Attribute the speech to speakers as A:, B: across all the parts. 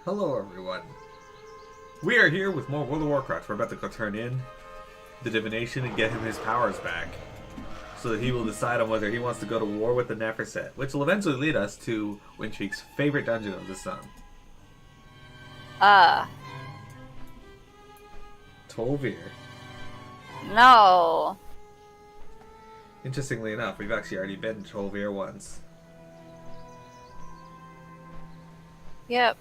A: Hello everyone. We are here with more World of Warcraft. We're about to go turn in the divination and get him his powers back. So that he will decide on whether he wants to go to war with the Neferset, which will eventually lead us to Wincheek's favorite dungeon of the sun. Tol'vir.
B: No.
A: Interestingly enough, we've actually already been to Tol'vir once.
B: Yep.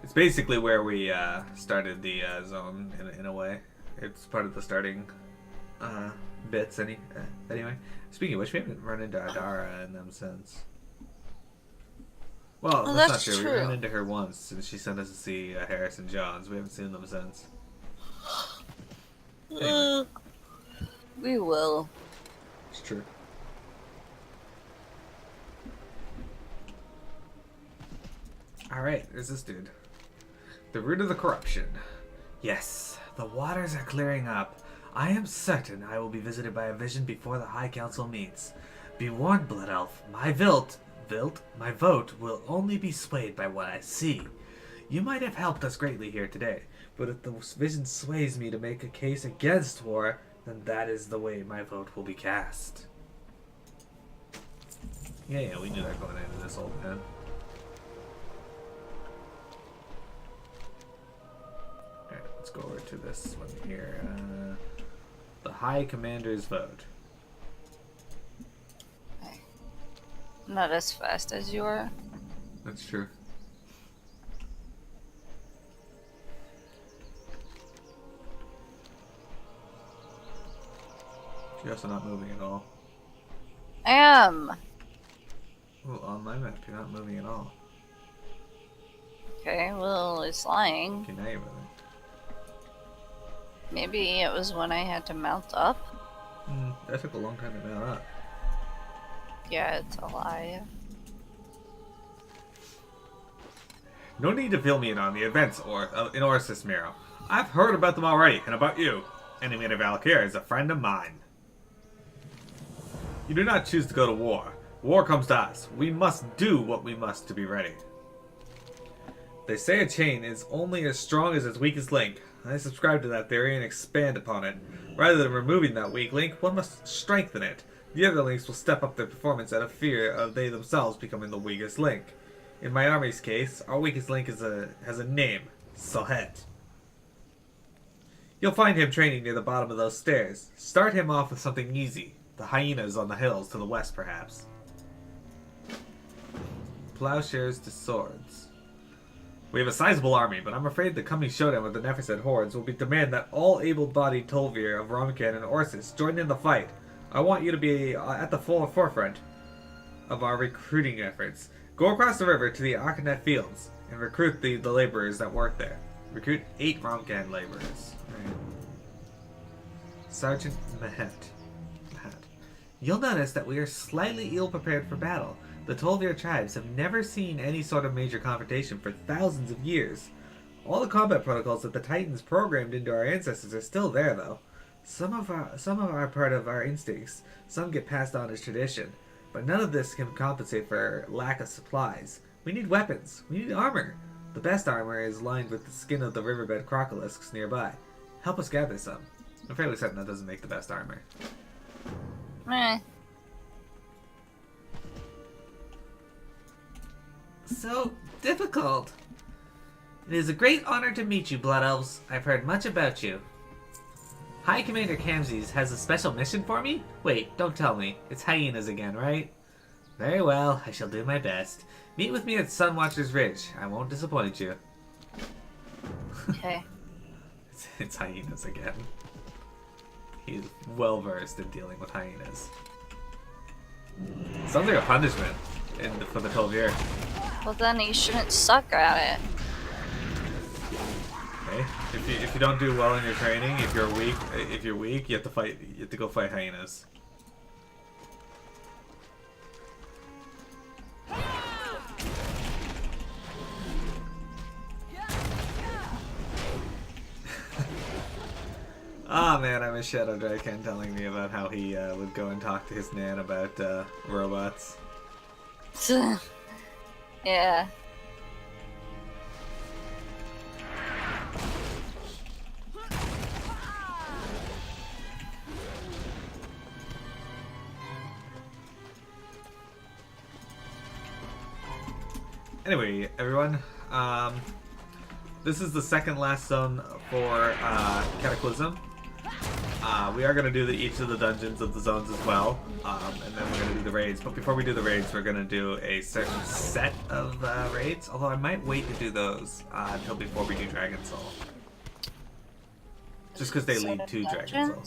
A: It's basically where we started the zone in a way. It's part of the starting bits. Anyway, speaking of which, we haven't run into Adara in them since. Well,
B: Oh,
A: that's not
B: that's
A: true. We
B: true.
A: ran into her once, and she sent us to see Harrison Johns. We haven't seen them since. Anyway,
B: We will.
A: it's true. Alright, there's this dude. The root of the corruption. Yes, the waters are clearing up. I am certain I will be visited by a vision before the High Council meets. Be warned, Blood Elf. My vote will only be swayed by what I see. You might have helped us greatly here today, but if the vision sways me to make a case against war, then that is the way my vote will be cast. Yeah, we knew that going into this old man. Alright, let's go over to this one here. The High Commander's vote.
B: Not as fast as you are.
A: That's true. You're also not moving at all.
B: I am.
A: Oh, on my map, you're not moving at all.
B: Okay, well, it's lying.
A: Okay, now you're moving.
B: Maybe it was when I had to mount up.
A: That took a long time to mount up.
B: Yeah, it's a lie.
A: No need to fill me in on the events in Orsis, Miro. I've heard about them already, and about you. Enemy of Valkyria is a friend of mine. You do not choose to go to war. War comes to us. We must do what we must to be ready. They say a chain is only as strong as its weakest link. I subscribe to that theory and expand upon it. Rather than removing that weak link, one must strengthen it. The other links will step up their performance out of fear of they themselves becoming the weakest link. In my army's case, our weakest link has a name, Sohet. You'll find him training near the bottom of those stairs. Start him off with something easy. The hyenas on the hills to the west, perhaps. Plowshares to swords. We have a sizable army, but I'm afraid the coming showdown with the Neferset hordes will demand that all able-bodied Tol'vir of Romkan and Orsis join in the fight. I want you to be at the forefront of our recruiting efforts. Go across the river to the Arcanet fields and recruit the laborers that work there. Recruit 8 Romkan laborers. Right. Sergeant Mahet. You'll notice that we are slightly ill-prepared for battle. The Tol'vir tribes have never seen any sort of major confrontation for thousands of years. All the combat protocols that the Titans programmed into our ancestors are still there, though. Some of our part of our instincts, some get passed on as tradition, but none of this can compensate for lack of supplies. We need weapons. We need armor. The best armor is lined with the skin of the riverbed crocolisks nearby. Help us gather some. I'm fairly certain that doesn't make the best armor.
B: Meh.
A: So difficult. It is a great honor to meet you, Blood Elves. I've heard much about you. High Commander Kamses has a special mission for me? Wait, don't tell me. It's hyenas again, right? Very well, I shall do my best. Meet with me at Sunwatcher's Ridge. I won't disappoint you.
B: Okay.
A: It's hyenas again. He's well versed in dealing with hyenas. Sounds like a punishment for the Tol'vir.
B: Well, then you shouldn't suck at it.
A: Okay. If you don't do well in your training, if you're weak, you have to fight. You have to go fight hyenas. Oh man, I miss Shadow Draken telling me about how he would go and talk to his nan about robots.
B: Yeah.
A: Anyway, everyone, this is the second last zone for Cataclysm. We are going to do each of the dungeons of the zones as well, and then we're going to do the raids. But before we do the raids, we're going to do a certain set of raids, although I might wait to do those until before we do Dragon Soul. Just because they lead to Dragon Soul.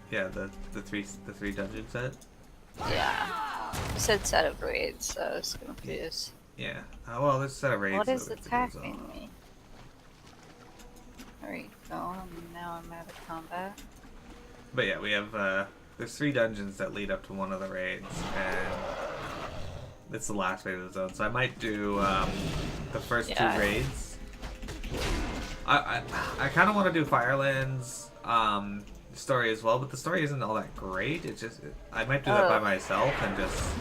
A: Yeah, the three dungeon set.
B: Yeah. You said set of raids, so I was confused.
A: Yeah. Well, there's a set of raids.
B: What is attacking me? There you go. Now I'm out of combat.
A: But yeah, we have there's 3 dungeons that lead up to one of the raids, and it's the last raid of the zone. So I might do the first 2 raids. I kind of want to do Fireland's story as well, but the story isn't all that great. It's just I might do that by myself and just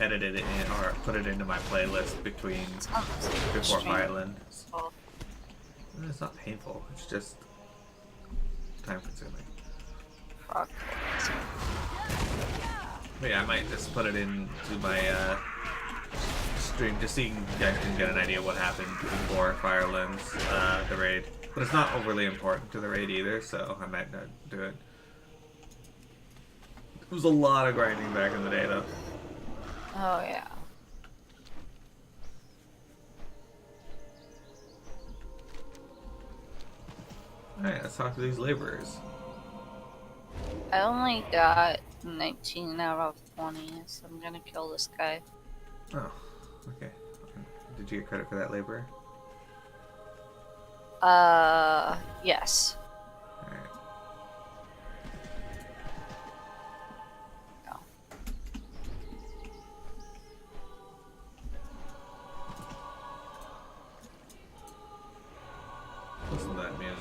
A: edit it in or put it into my playlist before Fireland. It's not painful. It's just time consuming.
B: Fuck.
A: But yeah, I might just put it into my stream just so you guys can get an idea what happened before Fireland's the raid. But it's not overly important to the raid either, so I might not do it. It was a lot of grinding back in the day, though.
B: Oh, yeah.
A: Alright, let's talk to these laborers.
B: I only got 19 out of 20, so I'm gonna kill this guy.
A: Oh, okay. Did you get credit for that laborer?
B: Yes.
A: Alright.
B: No.
A: Listen to that music.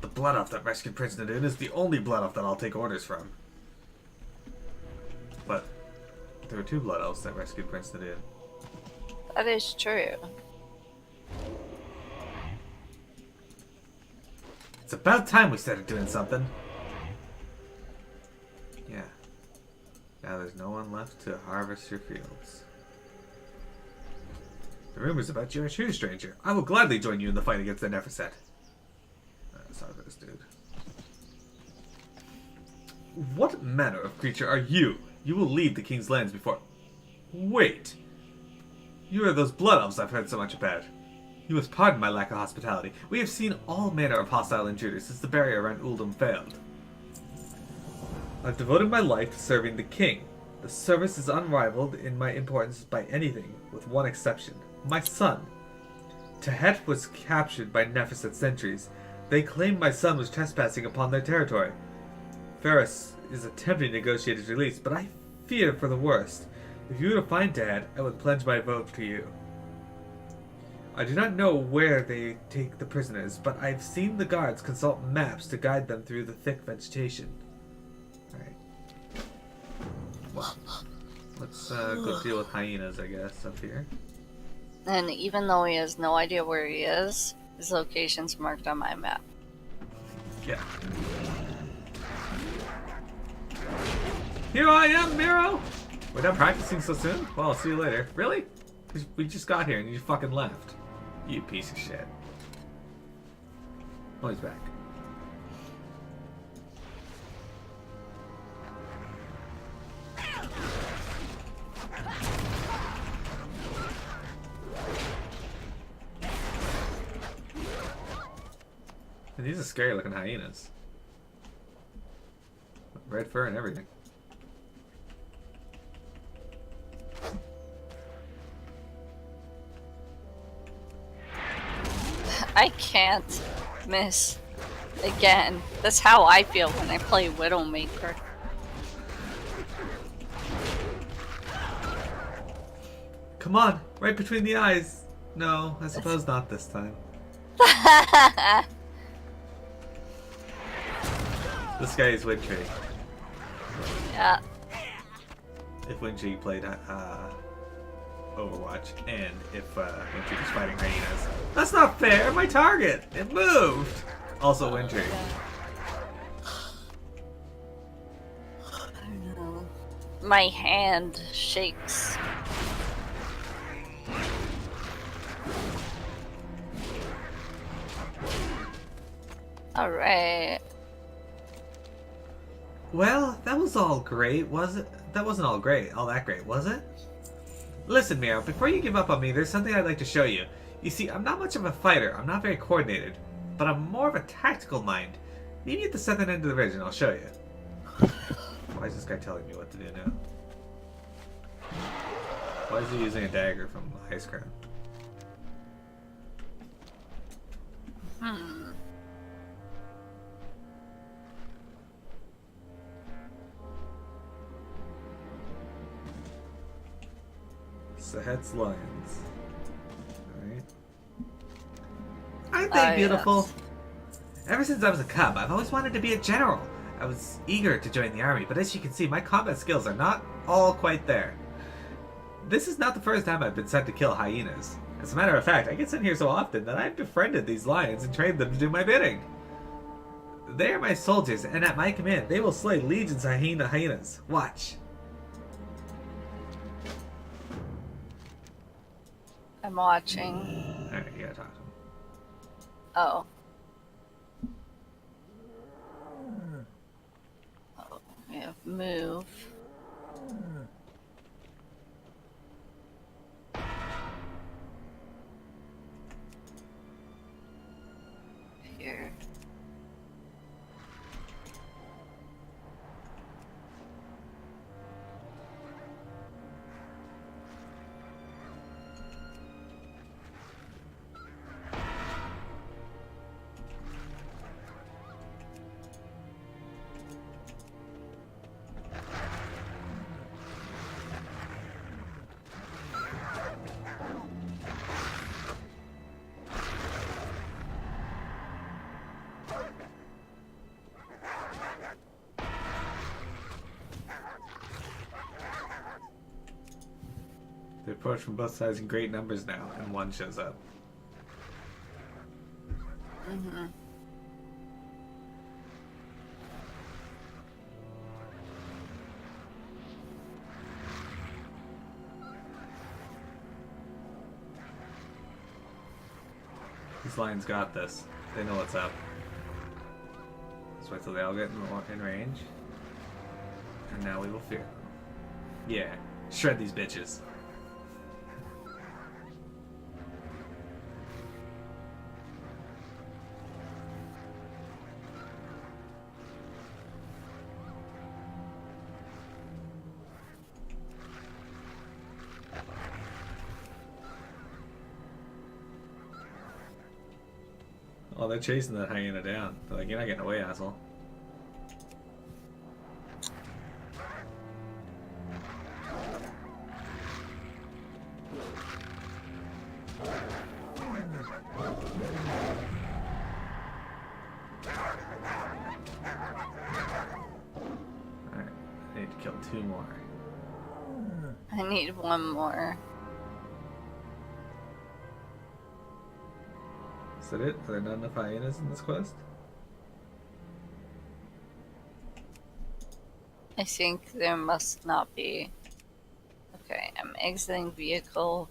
A: The blood elf that rescued Prince Nadine is the only blood elf that I'll take orders from. But there were 2 blood elves that rescued Prince Nadine.
B: That is true.
A: It's about time we started doing something. Yeah. Now there's no one left to harvest your fields. The rumors about you are true, stranger. I will gladly join you in the fight against the Nephesset. Sorry for this dude. What manner of creature are you? You will leave the king's lands before... Wait! You are those blood elves I've heard so much about. You must pardon my lack of hospitality. We have seen all manner of hostile intruders since the barrier around Uldum failed. I've devoted my life to serving the king. The service is unrivaled in my importance by anything, with one exception. My son. Tehet was captured by Nephesset sentries. They claim my son was trespassing upon their territory. Ferris is attempting to negotiate his release, but I fear for the worst. If you were to find Dad, I would pledge my vote to you. I do not know where they take the prisoners, but I've seen the guards consult maps to guide them through the thick vegetation. Alright. Well, let's go deal with hyenas, I guess, up here.
B: And even though he has no idea where he is, his location's marked on my map.
A: Yeah. Here I am, Miro! We're done practicing so soon? Well, I'll see you later. Really? We just got here and you fucking left. You piece of shit. Oh, he's back. And these are scary looking hyenas. Red fur and everything.
B: I can't miss again. That's how I feel when I play Widowmaker.
A: Come on, right between the eyes. No, I suppose not this time. This guy is Wintry.
B: Yeah.
A: If Wintry played Overwatch, and if Wintry was fighting hyenas. That's not fair! My target! It moved! Also Wintry.
B: I don't know. My hand shakes. Alright.
A: Well, that was all great, was it? That wasn't all that great, was it? Listen, Meow, before you give up on me, there's something I'd like to show you. You see, I'm not much of a fighter, I'm not very coordinated, but I'm more of a tactical mind. Meet me at the southern end of the ridge and I'll show you. Why is this guy telling me what to do now? Why is he using a dagger from the ice crown? Sahet's Lions. Alright. Aren't they beautiful?
B: Yes.
A: Ever since I was a cub, I've always wanted to be a general. I was eager to join the army, but as you can see, my combat skills are not all quite there. This is not the first time I've been sent to kill hyenas. As a matter of fact, I get sent here so often that I've befriended these lions and trained them to do my bidding. They are my soldiers, and at my command, they will slay legions of hyenas. Watch.
B: I'm watching.
A: Alright, you gotta talk to him.
B: Oh. Oh, we have move. Here.
A: They approach from both sides in great numbers now, and one shows up.
B: Mm-hmm.
A: These lions got this. They know what's up. Let's wait till they all get in range. And now we will fear them. Yeah, shred these bitches. Oh, they're chasing that hyena down. They're like, you're not getting away, asshole. Alright, I need to kill 2 more.
B: I need one more.
A: Is that it? Are there not enough hyenas in this quest?
B: I think there must not be. Okay, I'm exiting vehicle.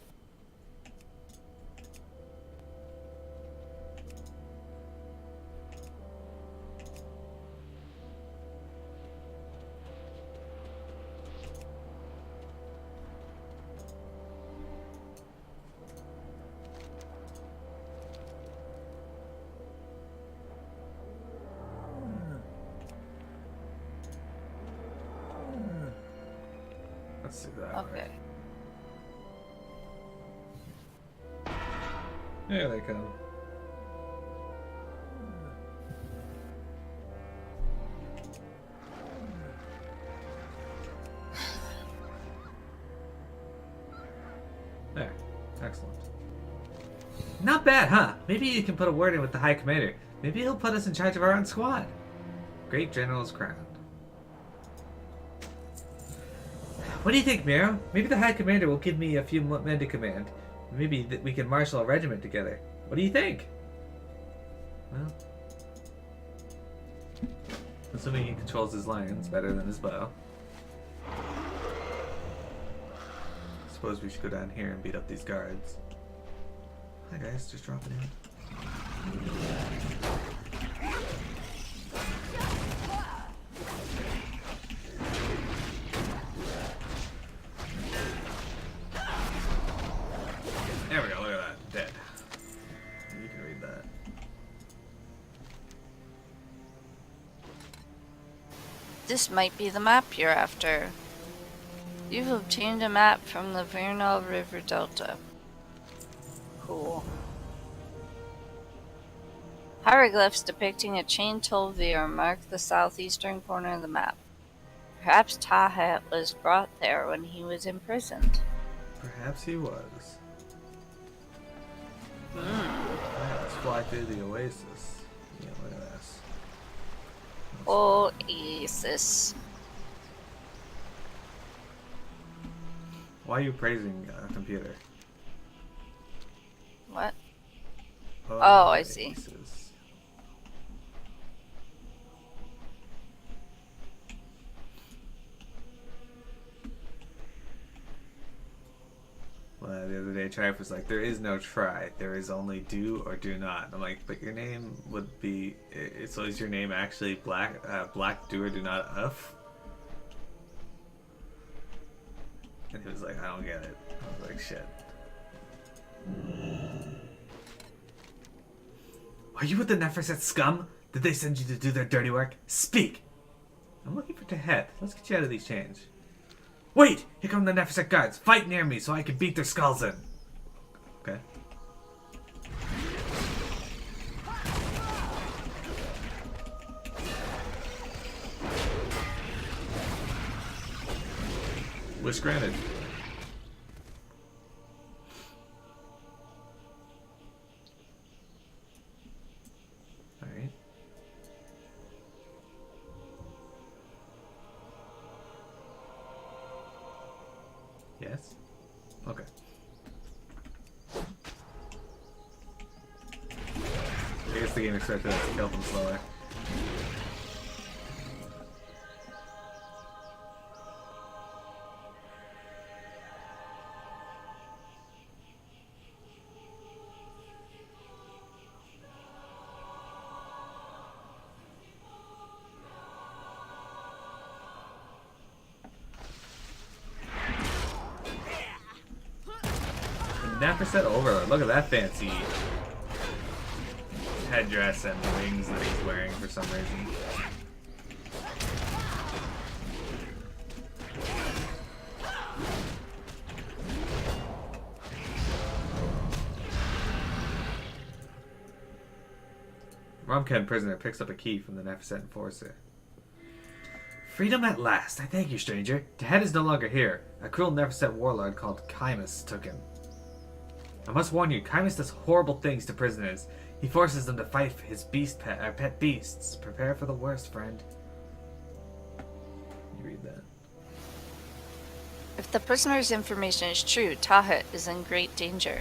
A: Let's do that.
B: Okay.
A: There they come. There. Excellent. Not bad, huh? Maybe you can put a word in with the High Commander. Maybe he'll put us in charge of our own squad. Great General's crown. What do you think, Miro? Maybe the High Commander will give me a few men to command. Maybe we can marshal a regiment together. What do you think? Well, assuming he controls his lions better than his bow. Suppose we should go down here and beat up these guards. Hi guys, just dropping in. There we go, look at that. Dead. You can read that.
B: This might be the map you're after. You've obtained a map from the Vernal River Delta. Cool. Hieroglyphs depicting a chain tulvir mark the southeastern corner of the map. Perhaps Tahat was brought there when he was imprisoned.
A: Perhaps he was. Alright, let's fly through the oasis. Yeah, look at this.
B: Oasis.
A: Why are you praising a computer?
B: What? Oh, I see.
A: Oasis. Well, the other day, Triumph was like, there is no try. There is only do or do not. I'm like, but your name would be... So is your name actually Black Do or Do Not Uff? And he was like, I don't get it. I was like, shit. Are you with the Neferset scum? Did they send you to do their dirty work? Speak! I'm looking for Tahet. Let's get you out of these chains. Wait! Here come the Neferset guards. Fight near me so I can beat their skulls in. Okay. Wish granted. Alright. Yes? Okay. I guess the game expected us to kill them slower. Neferset Overlord. Look at that fancy headdress and wings that he's wearing for some reason. Romken prisoner picks up a key from the Neferset enforcer. Freedom at last. I thank you, stranger. Tahet is no longer here. A cruel Neferset warlord called Chimus took him. I must warn you, Chimus does horrible things to prisoners. He forces them to fight for his pet beasts. Prepare for the worst, friend. You read that.
B: If the prisoner's information is true, Tahat is in great danger.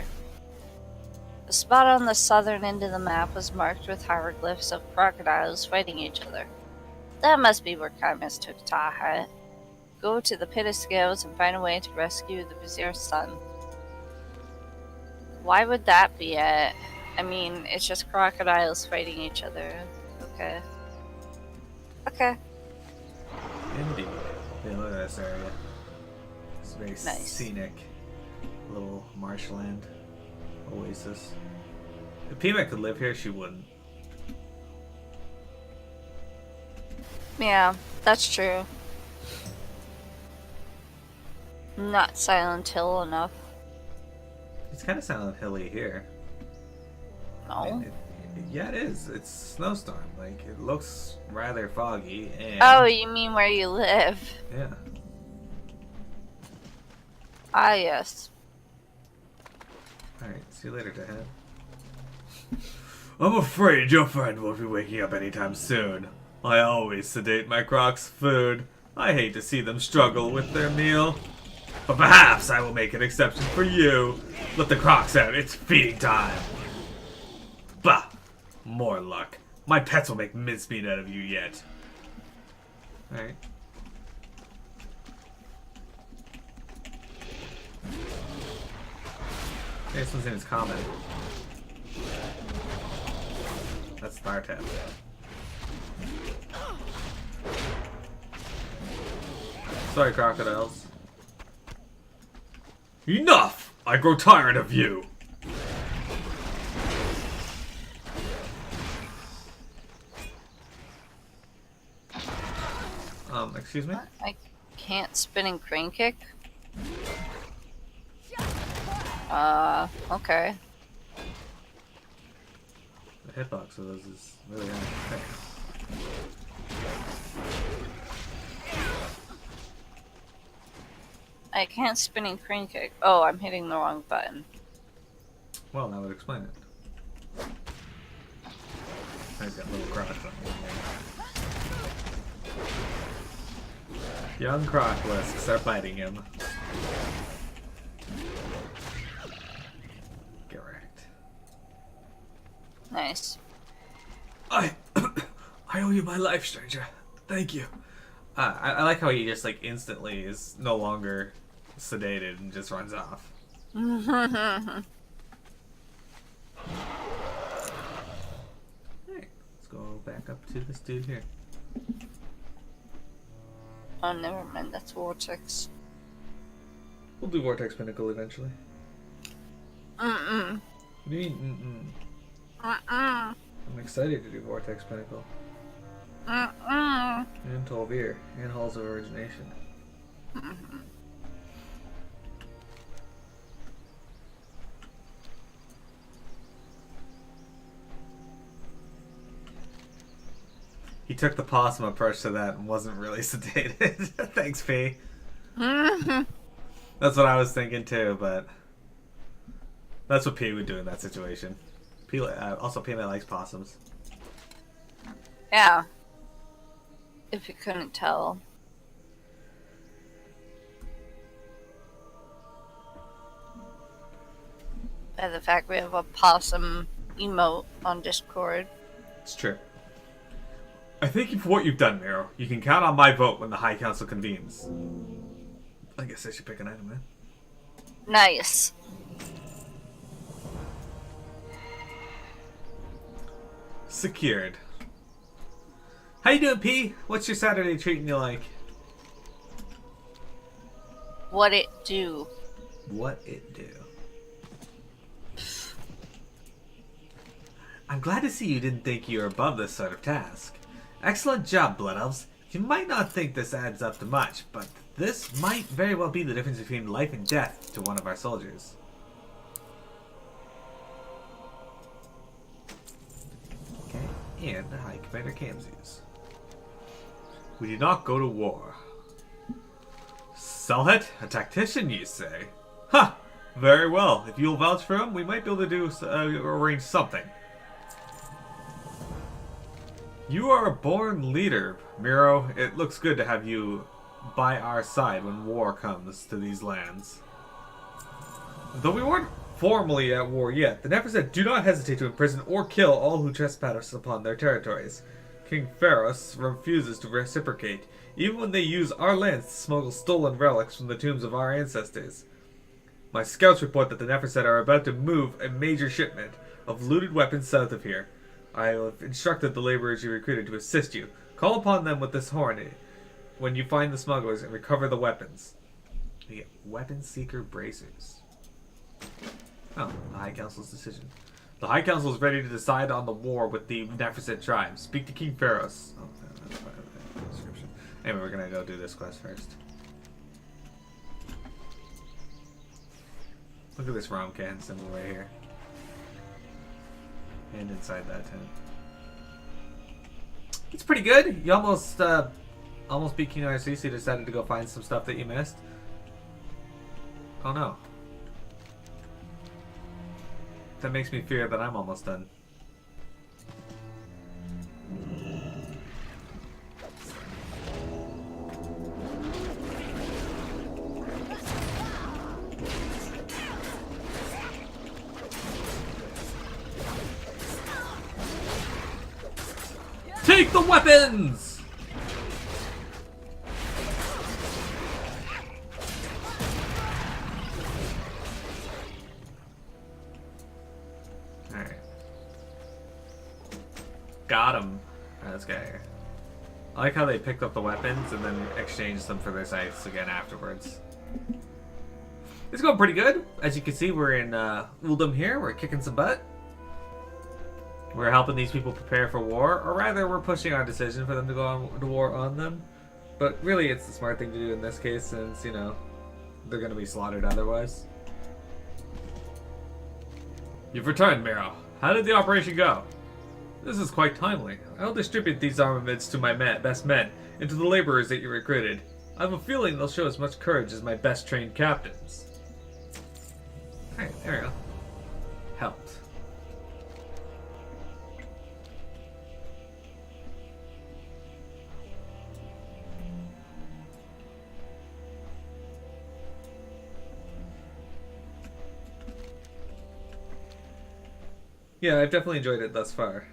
B: The spot on the southern end of the map was marked with hieroglyphs of crocodiles fighting each other. That must be where Chimus took Tahat. Go to the Pit of Scales and find a way to rescue the Vizier's son. Why would that be it? I mean, it's just crocodiles fighting each other. Okay. Okay.
A: Indeed. Yeah, look at this area. It's very
B: Nice.
A: scenic. Little marshland. Oasis. If Pima could live here, she wouldn't.
B: Yeah, that's true. Not Silent Hill enough.
A: It's kind of Silent Hilly here.
B: No.
A: I mean, yeah, it is. It's snowstorm. Like, it looks rather foggy and...
B: Oh, you mean where you live?
A: Yeah.
B: Ah, yes.
A: Alright, see you later, Tahat. I'm afraid your friend won't be waking up anytime soon. I always sedate my Croc's food. I hate to see them struggle with their meal. But perhaps I will make an exception for you. Let the Crocs out, it's feeding time. Bah! More luck. My pets will make mincemeat out of you yet. Alright. This one's in his comment. That's Star Tab. Sorry, crocodiles. Enough! I grow tired of you! Excuse me?
B: I can't spinning crane kick? Okay.
A: The hitbox of those is really unfair.
B: I can't spinning crane kick. Oh, I'm hitting the wrong button.
A: Well, that would explain it. He's got little crocs on him. Young croclisks are biting him. Get wrecked.
B: Nice.
A: I owe you my life, stranger. Thank you. I like how he just like instantly is no longer sedated and just runs off. Alright, let's go back up to this dude here.
B: Oh, never mind. That's Vortex.
A: We'll do Vortex Pinnacle eventually.
B: Mm-mm.
A: What do you mean,
B: Mm-mm.
A: I'm excited to do Vortex Pinnacle.
B: Mm-mm.
A: And Tolvir, and Halls of Origination.
B: Mm-hmm.
A: He took the possum approach to that and wasn't really sedated. Thanks, P.
B: Mm-hmm.
A: That's what I was thinking too, but that's what P would do in that situation. P, also, P likes possums.
B: Yeah. If you couldn't tell. By the fact we have a possum emote on Discord.
A: It's true. I thank you for what you've done, Miro. You can count on my vote when the High Council convenes. I guess I should pick an item, man.
B: Nice.
A: Secured. How you doing, P? What's your Saturday treating you like?
B: What it do?
A: What it do? I'm glad to see you didn't think you were above this sort of task. Excellent job, Blood Elves. You might not think this adds up to much, but this might very well be the difference between life and death to one of our soldiers. Okay, and High Commander Kamses. We do not go to war. Selhet, a tactician, you say? Ha! Very well. If you'll vouch for him, we might be able to do arrange something. You are a born leader, Miro. It looks good to have you by our side when war comes to these lands. Though we weren't formally at war yet, the Nefer said do not hesitate to imprison or kill all who trespass upon their territories. King Pharos refuses to reciprocate, even when they use our lands to smuggle stolen relics from the tombs of our ancestors. My scouts report that the Nefer said are about to move a major shipment of looted weapons south of here. I have instructed the laborers you recruited to assist you. Call upon them with this horn when you find the smugglers and recover the weapons. We get Weapon Seeker Bracers. Oh, the High Council's decision. The High Council is ready to decide on the war with the Neferset tribes. Speak to King Pharos. Oh, that's part of the description. Anyway, we're gonna go do this quest first. Look at this Romcan symbol right here. And inside that tent. It's pretty good. You almost beat King RC, so you decided to go find some stuff that you missed. Oh no. That makes me fear that I'm almost done. Take the weapons! Alright. Got him. Alright, let's get here. I like how they picked up the weapons and then exchanged them for their scythes again afterwards. It's going pretty good. As you can see, we're in Uldum here. We're kicking some butt. We're helping these people prepare for war, or rather, we're pushing our decision for them to go on to war on them. But really, it's the smart thing to do in this case, since, you know, they're going to be slaughtered otherwise. You've returned, Miro. How did the operation go? This is quite timely. I'll distribute these armaments to my best men and to the laborers that you recruited. I have a feeling they'll show as much courage as my best trained captains. Alright, there we go. Helped. Yeah, I've definitely enjoyed it thus far.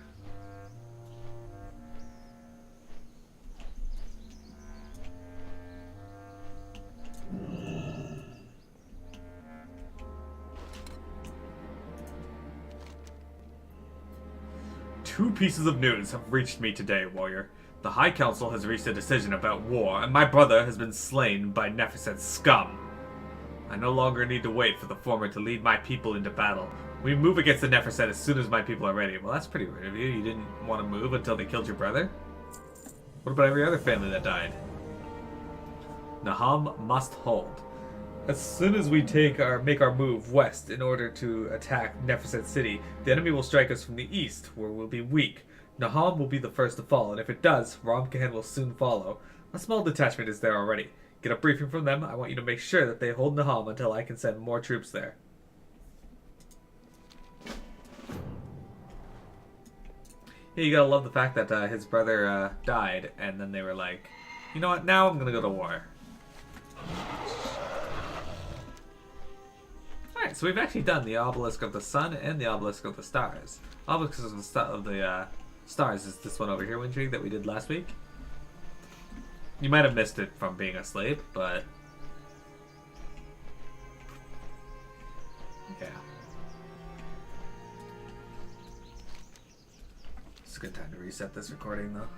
A: Two pieces of news have reached me today, warrior. The High Council has reached a decision about war, and my brother has been slain by Nepheseth's scum. I no longer need to wait for the former to lead my people into battle. We move against the Nepheseth as soon as my people are ready. Well, that's pretty rude of you. You didn't want to move until they killed your brother? What about every other family that died? Naham must hold. As soon as we make our move west in order to attack Nepheseth City, the enemy will strike us from the east, where we'll be weak. Naham will be the first to fall, and if it does, Ramkahan will soon follow. A small detachment is there already. Get a briefing from them. I want you to make sure that they hold Naham until I can send more troops there. Yeah, you gotta love the fact that his brother died, and then they were like, you know what, now I'm gonna go to war. Alright, so we've actually done the Obelisk of the Sun and the Obelisk of the Stars. Obelisk of the Stars is this one over here, Windrig, that we did last week. You might have missed it from being asleep, but yeah. It's a good time to reset this recording, though.